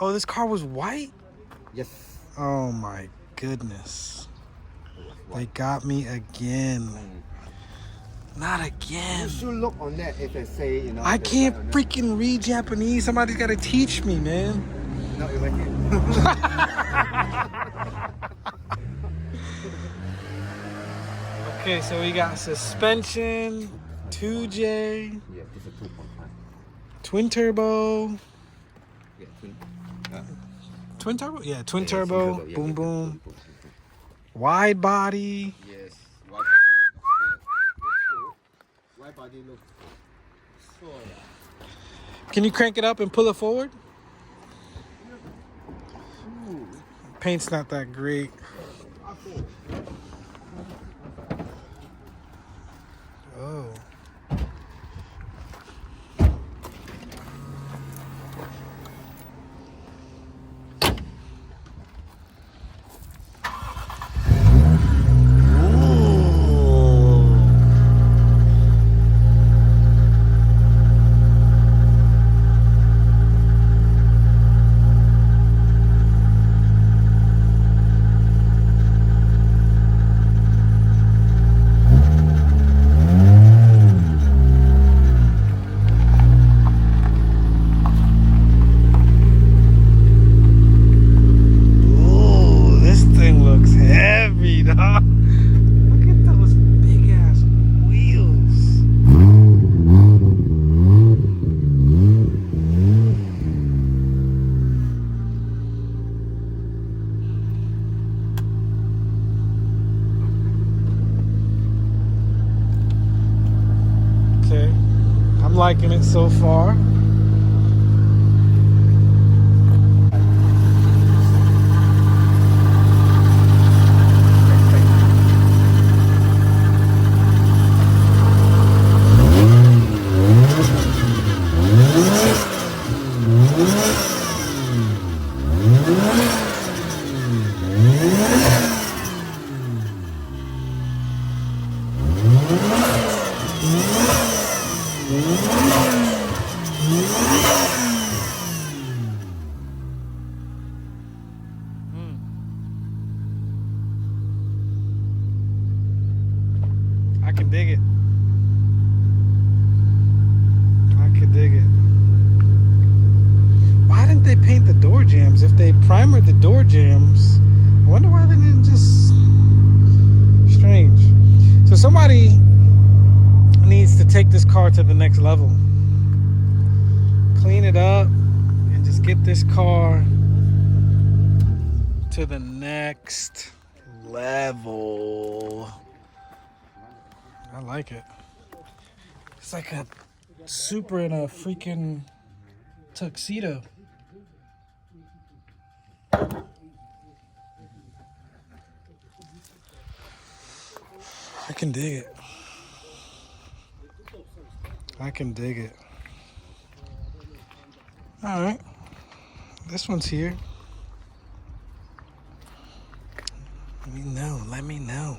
Oh, this car was white? Yes. Oh my goodness. They got me again. Not again. You should look on that if they say, you know. I can't freaking read Japanese. Somebody's got to teach me, man. No, you like it. Okay, so we got suspension, 2J, Yeah, it's a 2.5. twin turbo. Yeah, Twin turbo? Yeah, twin yeah, turbo. yeah, Boom, yeah, boom. Wide body. Yes. Wide body looks so. Can you crank it up and pull it forward? Paint's not that great. Oh. Liking it so far. I can dig it. I can dig it. Why didn't they paint the door jambs? If they primered the door jambs, I wonder why they didn't just... Strange. So somebody needs to take this car to the next level. Clean it up and just get this car to the next level. I like it. It's like a Supra in a freaking tuxedo. I can dig it. I can dig it. All right. This one's here. Let me know. Let me know.